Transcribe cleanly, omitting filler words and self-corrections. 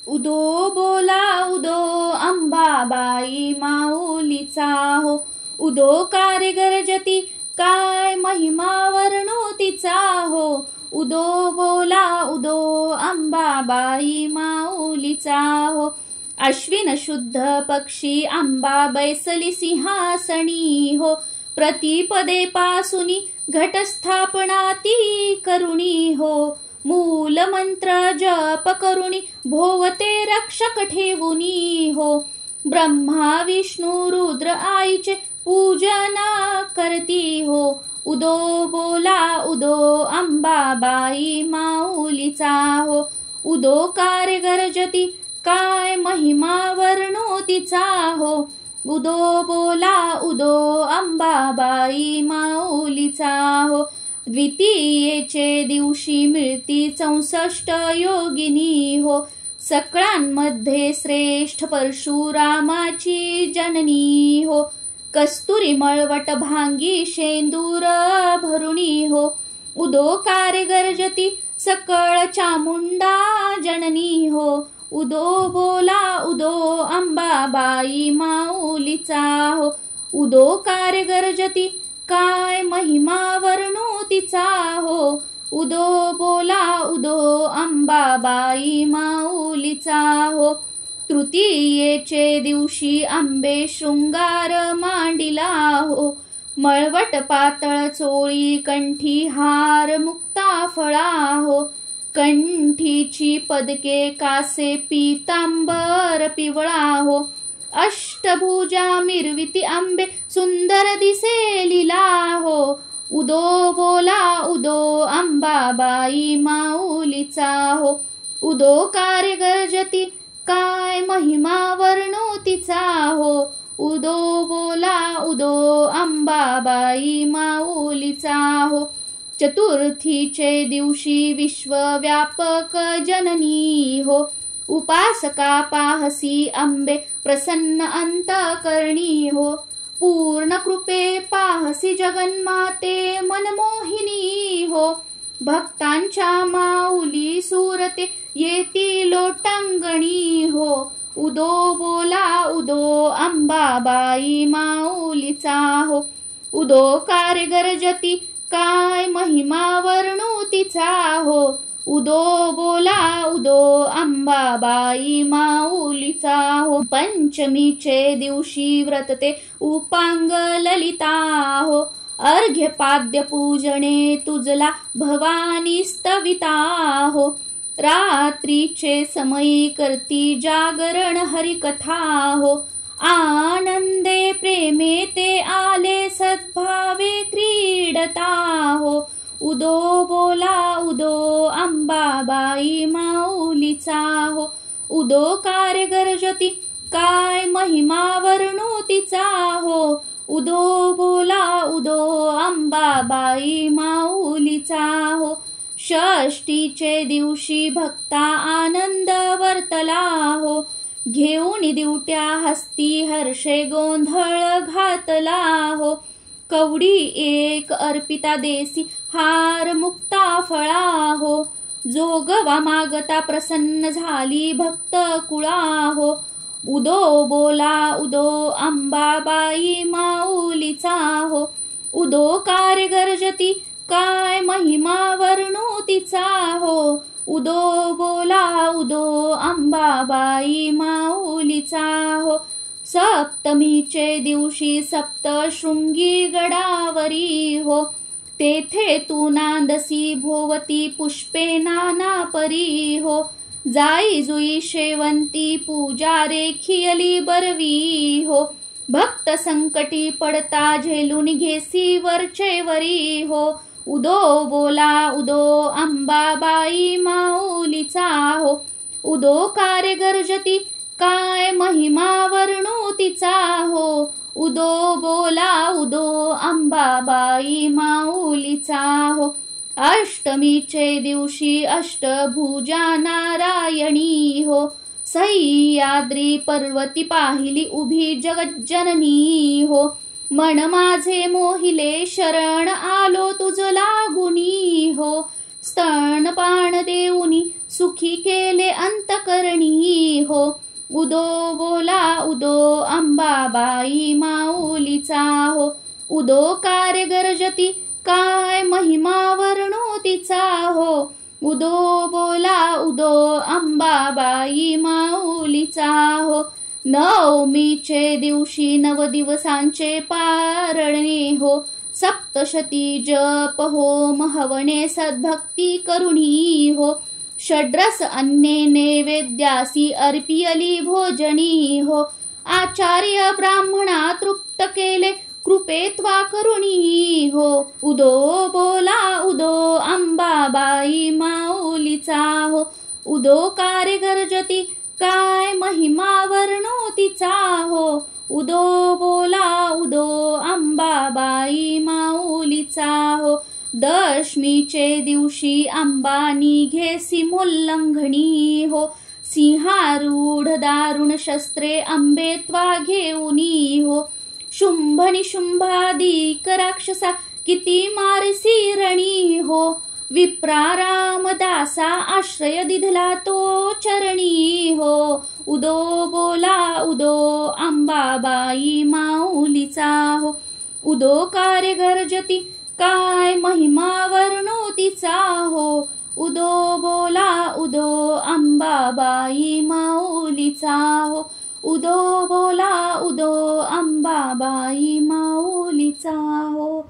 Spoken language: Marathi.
उदो बोला उदो अंबाबाई माऊलीचा हो. उदो कार्य गर्जती काय महिमा वर्णो तिचा हो. उदो बोला उदो अंबाबाई माऊलीचा हो. अश्विन शुद्ध पक्षी अंबा बैसली सिंहासनी हो. प्रतिपदे पासुनी घटस्थापना ती करुणी हो. मूल मंत्र जप करुणी भोवते रक्षक ठेवुनी हो. ब्रह्मा विष्णू रुद्र आईचे पूजना करती हो. उदो बोला उदो अंबाबाई माऊलीचा हो. उदो कार्य गर्जती काय महिमा वर्णो तिचा हो. उदो बोला उदो अंबाबाई माऊलीचा हो. द्वितीयेचे दिवशी मिळती 64 योगिनी हो. सकळांमध्ये श्रेष्ठ परशुरामाची जननी हो. कस्तुरी मळवट भांगी शेंदूर भरुणी हो. उदो कार्य गर्जती सकळ चामुंडा जननी हो. उदो बोला उदो अंबाबाई माऊलीचा हो. उदो कार्य गर्जती काय महिमा वर्णो तिचा हो. उदो बोला उदो अंबाबाई माऊलीचा हो. तृतीयेचे दिवशी आंबे शृंगार मांडिला हो. मळवट पातळ चोळी कंठी हार मुक्ता फळा हो. कंठीची पदके कासे पीतांबर पिवळा हो. अष्टभुजा मिरविती आंबे सुंदर दिसे लीला हो. उदो बोला उदो अंबाबाई माऊलीचा हो. उदो कार्य गर्जती काय महिमा वर्णो तिचा हो. उदो बोला उदो अंबाबाई माऊलीचा हो. चतुर्थीचे दिवशी विश्वव्यापक जननी हो. उपासका पाहसी आंबे प्रसन्न अंतकरणी हो. पूर्ण कृपे पाहसी जगन्माते मनमोहिनी हो. भक्तांच्या माऊली सुरते येती लोटांगणी हो. उदो बोला उदो अंबाबाई माऊलीचा हो. उदो कार्य गर्जती काय महिमा वर्णो तिचा हो. उदो बोला उदो अंबाबाई माऊलीचा हो. पंचमीचे दिवशी व्रतते उपांग ललिता हो. अर्घ्य पाद्य पूजने तुझला भवानी स्तविता हो. रात्रीचे समयी करती जागरण हरिकथा हो. आनंदे प्रेमे ते आले सद्भावे क्रीडता हो. उदो बोला उदो अंबाबाई माऊलीचा हो. उदो कार्य गर्जती काय महिमा वर्णो तिचा हो. उदो बोला उदो अंबाबाई माऊलीचा हो. षष्टीचे दिवशी भक्ता आनंद वर्तला हो. घेऊन दिवट्या हस्ती हर्षे गोंधळ घातला हो. कवडी एक अर्पिता देसी हार मुक्ता फळा हो. जोगवा मागता प्रसन्न झाली भक्त कुळा हो. उदो बोला उदो अंबाबाई माऊलीचा हो. उदो कार्य गर्जती काय महिमा वर्णो तिचा हो. उदो बोला उदो अंबाबाई माऊलीचा हो. सप्तमीचे दिवशी सप्तशृंगी गडावरी हो. तेथे तू नांदसी भोवती पुष्पे नाना परी हो. जाई जुई शेवंती पूजा रेखियली बरवी हो. भक्त संकटी पडता झेलून घेसी वरचे वरी हो. उदो बोला उदो अंबाबाई माऊलीचा हो. उदो कार्य गर्जती काय महिमा वर्णो तिचा हो. उदो बोला उदो अंबाबाई माऊलीचा हो. अष्टमीचे दिवशी अष्टभुजा नारायणी हो. सह्याद्री पर्वती पाहिली उभी जगज्जननी हो. मन माझे मोहिले शरण आलो तुझ लागुनी हो. स्तनपान देऊनी सुखी केले अंतकरणी उदो बोला उदो अंबाबाई माऊलीचा हो. उदो कार्य गर्जती काय महिमा वर्णो तिचा हो. उदो बोला उदो अंबाबाई माऊलीचा हो. नवमीचे दिवशी 9 दिवसांचे पारणे हो. सप्तशती जप होम हवने सद्भक्ती करुणी हो. षड्रस अन्ने नैवेद्यासी अर्पियली भोजनी हो. आचार्य ब्राह्मणा तृप्त केले कृपेत्वा करुणी हो. उदो बोला उदो अंबाबाई माऊलीचा हो. उदो कार्य गर्जती काय महिमा वर्णो तिचा हो. उदो बोला उदो अंबाबाई माऊलीचा हो. दशमीचे दिवशी अंबा निघे सीमोल्लंघणी हो. सिंहारूढ दारुण शस्त्रे अंबेत्वा घेऊनी हो. शुंभ निशुंभादिक राक्षसा किती मारसी रणी हो. विप्रा रामदासा आश्रय दिधला तो चरणी हो. उदो बोला उदो अंबाबाई माऊलीचा हो. उदो कार्य गर्जती काय महिमा वर्णो तिचा हो. उदो बोला उदो अंबाबाई माऊलीचा हो. उदो बोला उदो अंबाबाई माऊलीचा हो.